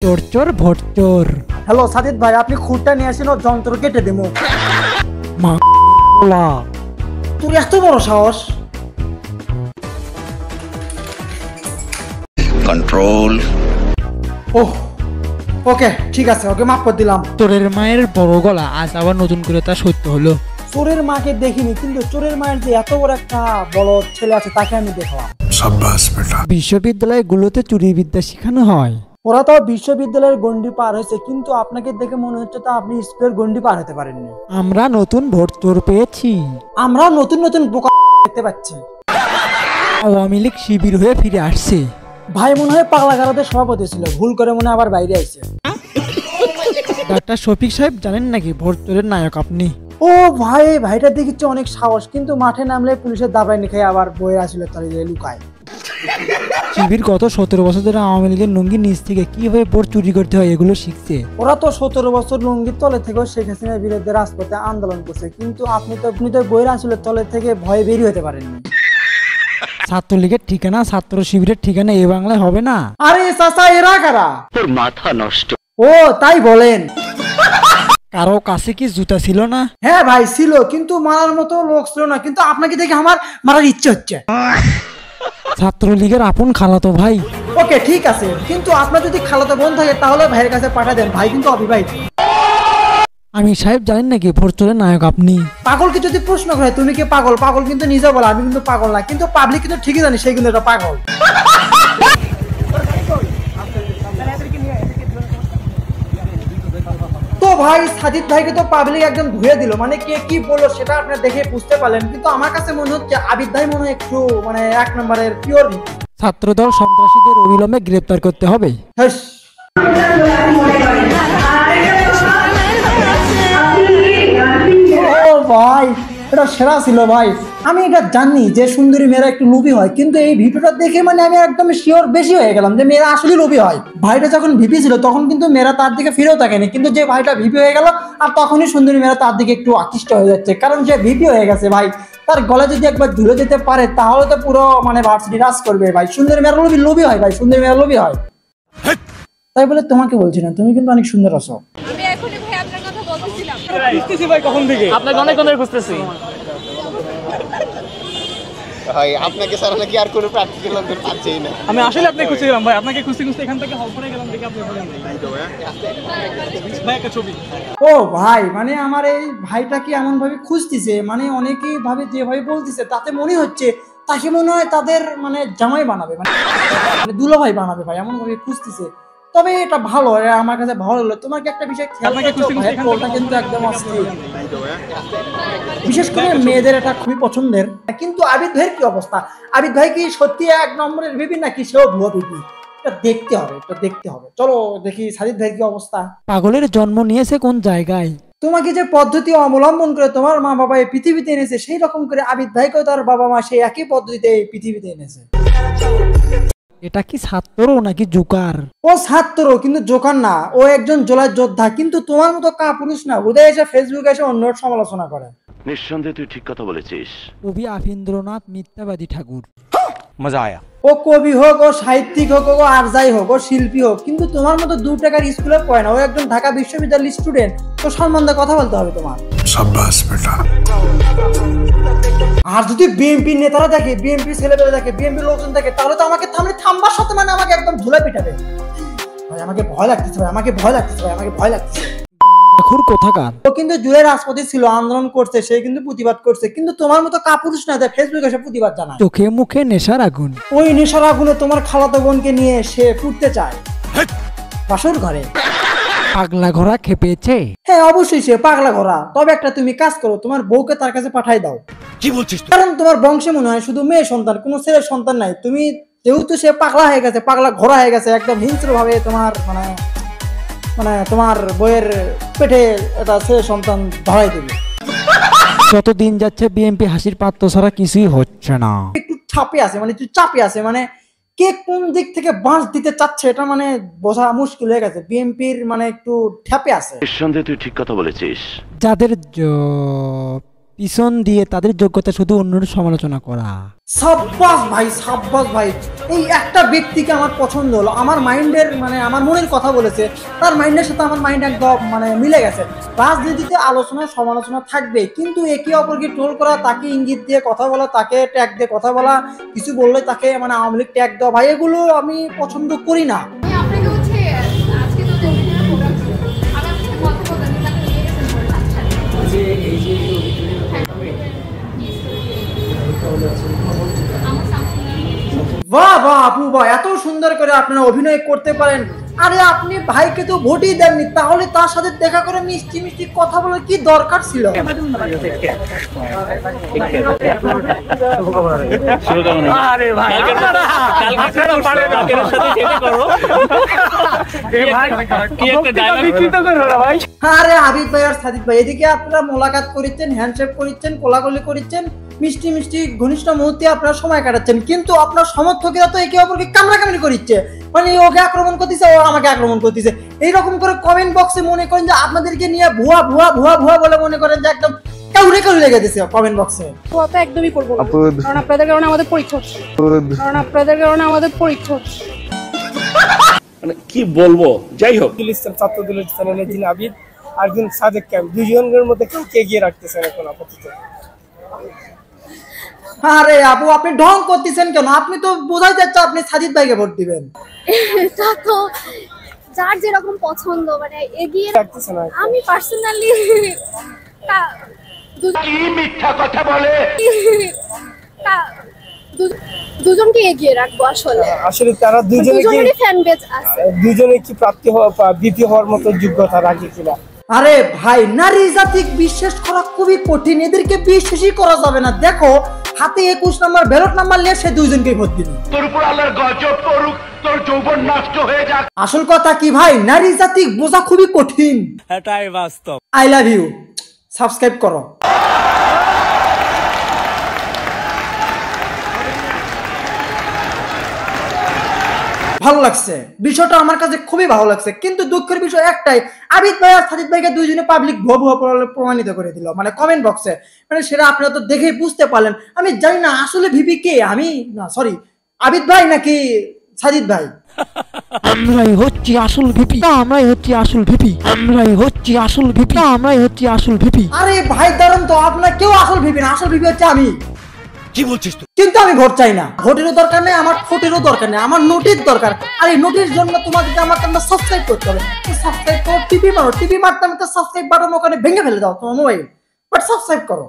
চোর চোর ভোটচোর। হ্যালো সাজিদ ভাই, আপনি খুঁটটা নিয়ে আসেন, যন্ত্র কেটে দেবো। তোর এত বড় সাহস! কন্ট্রোল। ওহ, ওকে ঠিক আছে, ওকে মাফ করে দিলাম। চোরের মায়ের বড় গলা আজ আবার নতুন করে তা সত্য হলো। চোরের মাকে দেখিনি, কিন্তু চোরের মায়ের যে এত বড় একটা বড় ছেলে আছে তাকে আমি দেখলাম। সাব্বাস বেটা। বিশ্ববিদ্যালয়গুলোতে চুরি বিদ্যা শেখানো হয়। ওরা তো বিশ্ববিদ্যালয়ের গন্ডি পার হয়েছে, কিন্তু আপনাকে দেখে মনে হচ্ছে তো আপনি স্কুলের গন্ডি পার হতে পারেননি। আমরা নতুন ভোট চোর পেয়েছি। আমরা নতুন নতুন বোকা দেখতে পাচ্ছি। আওয়ামী লীগ শিবির হয়ে ফিরে আসছে। ভাই মনে হয় পাগলা গারদের সভাপতি ছিল, ভুল করে মনে হয় আবার বাইরে আইছে। ডাক্তার শফিক সাহেব জানেন নাকি ভোট চোরের নায়ক আপনি? ও ভাই, ভাইটা দেখিচ্ছে অনেক সাহস, কিন্তু মাঠে নামলে পুলিশের দাবরাই নিখে আবার বইয়ের আসলে তলে লুকায়। শিবির গত 17 বছর ধরে আওয়ামী লীগের লুঙ্গি নিচ থেকে কিভাবে ভোট চুরি করতে হয় এগুলো শিখছে। ওরা তো 17 বছর লুঙ্গির তলে থেকেও শেখ হাসিনার বিরুদ্ধে রাজপথে আন্দোলন করছে, কিন্তু আপনি তো বইয়ের আসলে তলে থেকে ভয়ে বেরিয়ে হতে পারেননি। ছাত্রলীগের ঠিকানা ছাত্র শিবিরের ঠিকানা এ বাংলায় হবে না। আরে চাচা, এরা কারা? তোর মাথা নষ্ট। ও তাই বলেন? কারো কাছে কি জুতা ছিল না? হ্যাঁ ভাই ছিল, কিন্তু মারার মতো লোক ছিল না, কিন্তু আপনাকে দেখে আমার মারার ইচ্ছে হচ্ছে। ছাত্রলীগের আপন খালাতো ভাই। ওকে ঠিক আছে, কিন্তু আপনার যদি খালাতো বোন থাকে তাহলে ভাইয়ের কাছে পাঠা দেন, ভাই কিন্তু অবিবাহিত। আমি সাহেব জানেন নাকি ভোট চোরের নায়ক আপনি? পাগলকে যদি প্রশ্ন করে তুমি কি পাগল, পাগল কিন্তু নিজে বলে আমি কিন্তু পাগল না, কিন্তু পাবলিক কিন্তু ঠিকই জানি সে কিন্তু এটা পাগল। তো ভাই সাজিদ ভাইকে তো পাবলিক একদম ধুয়ে দিল, মানে কে কি বললো সেটা আপনারা দেখে বুঝতে পারলেন, কিন্তু আমার কাছে মনে হচ্ছে আবিদ ভাই মনে হয় একটু মানে 1 নম্বরের পিওর। ছাত্রদল সন্ত্রাসীদের অবিলম্বে গ্রেপ্তার করতে হবে। ও ভাই, এটা সেরা ছিল ভাই। আমি এটা জানি যে সুন্দরী মেয়েরা একটু লোভী হয়, কিন্তু এই ভিডিওটা দেখে মানে আমি একদম শিওর বেশি হয়ে গেলাম যে মেয়েরা আসলে লোভী হয়। ভাইটা যখন ভিপি ছিল তখন কিন্তু মেয়েরা তার দিকে ফিরেও থাকেনি, কিন্তু যে ভাইটা ভিপি হয়ে গেল আর তখনই সুন্দরী মেয়েরা তার দিকে একটু আকৃষ্ট হয়ে যাচ্ছে, কারণ যে ভিপি হয়ে গেছে ভাই, তার গলায় যদি একবার ঝুলে যেতে পারে তাহলে তো পুরো মানে ভার্সিটি রাজ করবে ভাই। সুন্দরী মেয়েরা লোভী হয় ভাই, সুন্দরী মেয়েরা লোভী হয়। তাই বলে তোমাকে বলছি না, তুমি কিন্তু অনেক সুন্দর আছো। আমি এখনই ভাই আপনার কথা বলতেছিলাম। খুঁজতেছি ভাই কখন থেকে, আপনাকে অনেক খুঁজতেছি ভাই। আপনাকে স্যার নাকি আর কোনো প্র্যাকটিক্যাল লোকের পাচ্ছেই না। আমি আসলে আপনাকে খুঁজছিলাম ভাই, আপনাকে খুঁজতে খুঁজতে এখান থেকে হল করে গেলাম, দেখে আপনি বলেন ভাই একটা ছবি। ও ভাই, মানে আমার এই ভাইটা কি এমন ভাবে খুঁজতেছে, মানে অনেকেই ভাবে যেভাবে বলতেছে তাতে মনে হচ্ছে তাকে মনে হয় তাদের মানে জামাই বানাবে, মানে দুলাভাই বানাবে ভাই, এমন ভাবে খুঁজতেছে। তবে এটা ভালো, আমার কাছে ভালো লাগলো। তোমার কি একটা বিষয় খেয়াল করছো, ভাইয়ের কোলটা কিন্তু একদম অস্থির, বিশেষ করে মেয়েদের এটা খুবই পছন্দের। কিন্তু আবিদ ভাইয়ের কি অবস্থা? আবিদ ভাই কি সত্যি 1 নম্বরের বিপি নাকি সেও ভুয়া বিপি? এটা দেখতে হবে, এটা দেখতে হবে। চলো দেখি সাজিদ ভাইয়ের কি অবস্থা। পাগলের জন্ম নিয়েছে কোন জায়গায়? তোমাকে যে পদ্ধতি অবলম্বন করে তোমার মা বাবা এই পৃথিবীতে এনেছে, সেই রকম করে আবিদ ভাইকেও তার বাবা মা সেই একই পদ্ধতিতে এই পৃথিবীতে এনেছে। এটা কি ছাত্র নাকি জোকার? ও ছাত্র, কিন্তু জোকার না, ও একজন জোলার যোদ্ধা, কিন্তু তোমার মতো কাপুরুষ না। উদয় এসে ফেসবুকে এসে অন্যর সমালোচনা করে। নিঃসন্দেহে তুই ঠিক কথা বলেছিস। কবি আফিন্দ্রনাথ মিথ্যাবাদী ঠাকুর। মজা আয়া। ও কবি হোক, ও সাহিত্যিক হোক, ও আর যাই হোক, ও শিল্পী হোক, কিন্তু তোমার মতো 2 টাকার স্কুলে পড়ে না। ও একজন ঢাকা বিশ্ববিদ্যালয়ের স্টুডেন্ট, তো সম্মান দিয়ে কথা বলতে হবে তোমার। সাব্বাস বেটা। আর যদি বিএনপি নেতারা দেখে, বিএনপি ছেলেপেলে দেখে, বিএনপি লোকজন দেখে, তাহলে তো আমাকে থামবার সাথে মানে আমাকে একদম ধুলে পিটাবে ভাই। আমাকে ভয় লাগতেছে ভাই, আমাকে ভয় লাগতেছে ভাই, আমাকে ভয় লাগতেছে। জাখুর কোথাকার? ও কিন্তু জুলাই রাজপথে ছিল, আন্দোলন করছে, সে কিন্তু প্রতিবাদ করছে, কিন্তু তোমার মতো কাপুরুষ না যে ফেসবুকে এসে প্রতিবাদ জানায়। চোখে মুখে নেশার আগুন। ওই নেশার আগুনে তোমার খালাতো বোনকে নিয়ে সে ফুটতে চায় বাসর ঘরে। পাগলা ঘোড়া খেপেছে। হ্যাঁ অবশ্যই সে পাগলা ঘোড়া। তবে একটা তুমি কাজ করো, তোমার বউকে তার কাছে পাঠাই দাও। কি বলছিস? কারণ তোমার বংশে মনে হয় শুধু মেয়ে সন্তান, কোনো ছেলের সন্তান নাই। তুমি যেহেতু সে পাগলা হয়ে গেছে, পাগলা ঘোড়া হয়ে গেছে, একদম হিংস্র ভাবে তোমার মানে মানে তোমার বইয়ের পেটে একটা ছেলে সন্তান ধরাই দেবে। যত দিন যাচ্ছে বিএনপি হাসির পাত্র ছাড়া কিছুই হচ্ছে না। একটু চাপে আছে, মানে একটু চাপে আছে, মানে কে কোন দিক থেকে বাঁশ দিতে চাচ্ছে এটা মানে বোঝা মুশকিল হয়ে গেছে। বিএনপির মানে একটু ঠেপে আছে। নিঃসন্দেহে তুই ঠিক কথা বলেছিস। যাদের পিছন দিয়ে তাদের যোগ্যতা শুধু অন্যের সমালোচনা করা। সাব্বাস ভাই, সাব্বাস ভাই। এই একটা ব্যক্তিকে আমার পছন্দ হলো, আমার মাইন্ডের মানে আমার মনের কথা বলেছে, তার মাইন্ডের সাথে আমার মাইন্ড একদম মানে মিলে গেছে। রাজনীতিতে আলোচনা সমালোচনা থাকবে, কিন্তু একে অপরকে ট্রোল করা, তাকে ইঙ্গিত দিয়ে কথা বলা, তাকে ট্যাগ দিয়ে কথা বলা, কিছু বললে তাকে মানে আওয়ামী লীগ ট্যাগ দেওয়া, ভাই এগুলো আমি পছন্দ করি না। আমি আপনাকে হচ্ছে আজকে তো জমিনের প্রোগ্রাম ছিল, আমি আপনার সাথে কথা বলতাম কিন্তু আপনি নিয়ে গেছেন বলে আমার সামনে বাহ বাহ আপু বাহ, এত সুন্দর করে আপনারা অভিনয় করতে পারেন। আরে আপনি ভাইকে তো ভোটই দেননি, তাহলে তার সাথে দেখা করে মিষ্টি মিষ্টি কথা বলার কি দরকার ছিল? আরে হাবিব ভাই আর সাদিক ভাই, এদিকে আপনারা মোলাকাত করেছেন, হ্যান্ডশেক করেছেন, কোলাকুলি করেছেন, মিষ্টি মিষ্টি ঘনিষ্ঠ মুহূর্তে আপনারা সময় কাটাচ্ছেন, কিন্তু আপনার সমর্থকেরা তো একে অপরকে কামড়াকামড়ি করছে, মানে ওকে আক্রমণ করতেছে, ও আমাকে আক্রমণ করতেছে। এইরকম করে কমেন্ট বক্সে মনে করেন যে আপনাদেরকে নিয়ে ভুয়া ভুয়া ভুয়া ভুয়া বলে মনে করেন যে একদম কাউরে কাউরে লেগে দিছে কমেন্ট বক্সে। ভুয়া তো একদমই করবো না, কারণ আপনাদের কারণে আমাদের পরীক্ষা হচ্ছে, মানে কি বলবো, যাই হোক। ছাত্রদলের চ্যানেলে যিনি আবিদ আর একজন সাদেক ক্যাম্প, দুইজনের মধ্যে কাউকে এগিয়ে রাখতেছেন এখন আপাতত? আরে আপু আপনি ঢং করতেছেন কেন? আপনি তো বোঝাই যাচ্ছে আপনি সাজিদ ভাইকে ভোট দিবেন। তা তো যার যেরকম পছন্দ মানে এগিয়ে রাখতেছেন না। আমি পার্সোনালি মিথ্যা কথা বলে দুজনকে এগিয়ে রাখবো। আসলে তারা দুজনেরই ফ্যান বেজ আছে। দুজনে কি প্রাপ্তি হওয়া বিপি হওয়ার মতো যোগ্যতা রাখে কিনা? আরে ভাই, নারী জাতিক বিশ্বাস করা খুবই কঠিন, এদেরকে বিশ্বাসই করা যাবে না। দেখো হাতে 21 নাম্বার ব্যালট নাম্বার নিয়ে সে দুইজনকে ভোট দিল। তোর উপর আল্লাহর গজব পড়ুক, তোর যৌবন নষ্ট হয়ে যাক। আসল কথা কি ভাই, নারী জাতিক বোঝা খুবই কঠিন। এটাই বাস্তব। I love you. সাবস্ক্রাইব করো। ভালো লাগছে বিষয়টা, আমার কাছে খুবই ভালো লাগছে, কিন্তু দুঃখের বিষয় একটাই, আবিদ ভাই আর সাজিদ ভাইকে দুইজনে পাবলিক ভুয়া ভুয়া প্রমাণিত করে দিল, মানে কমেন্ট বক্সে। মানে সেটা আপনারা তো দেখেই বুঝতে পারলেন। আমি জানি না আসলে ভিপি কে, আমি না সরি আবিদ ভাই নাকি সাজিদ ভাই। আমরাই হচ্ছি আসল ভিপি, আমরাই হচ্ছি আসল ভিপি, আমরাই হচ্ছি আসল ভিপি, আমরাই হচ্ছি আসল ভিপি। আরে ভাই দাঁড়ান তো, আপনার কেউ আসল ভিপি না, আসল ভিপি হচ্ছে আমি। কি বলছিস তুই? কিন্তু আমি ভোট চাই না, ভোটেরও দরকার নেই, আমার ফোটেরও দরকার নেই, আমার নোটির দরকার। আর এই নোটির জন্য তোমাদেরকে আমার তোমরা সাবস্ক্রাইব করতে হবে। সাবস্ক্রাইব করো, টিভি মারো, টিভি মারতে আমি তো সাবস্ক্রাইব বাটন ওখানে ভেঙে ফেলে দাও তোমার মোবাইল, বাট সাবস্ক্রাইব করো।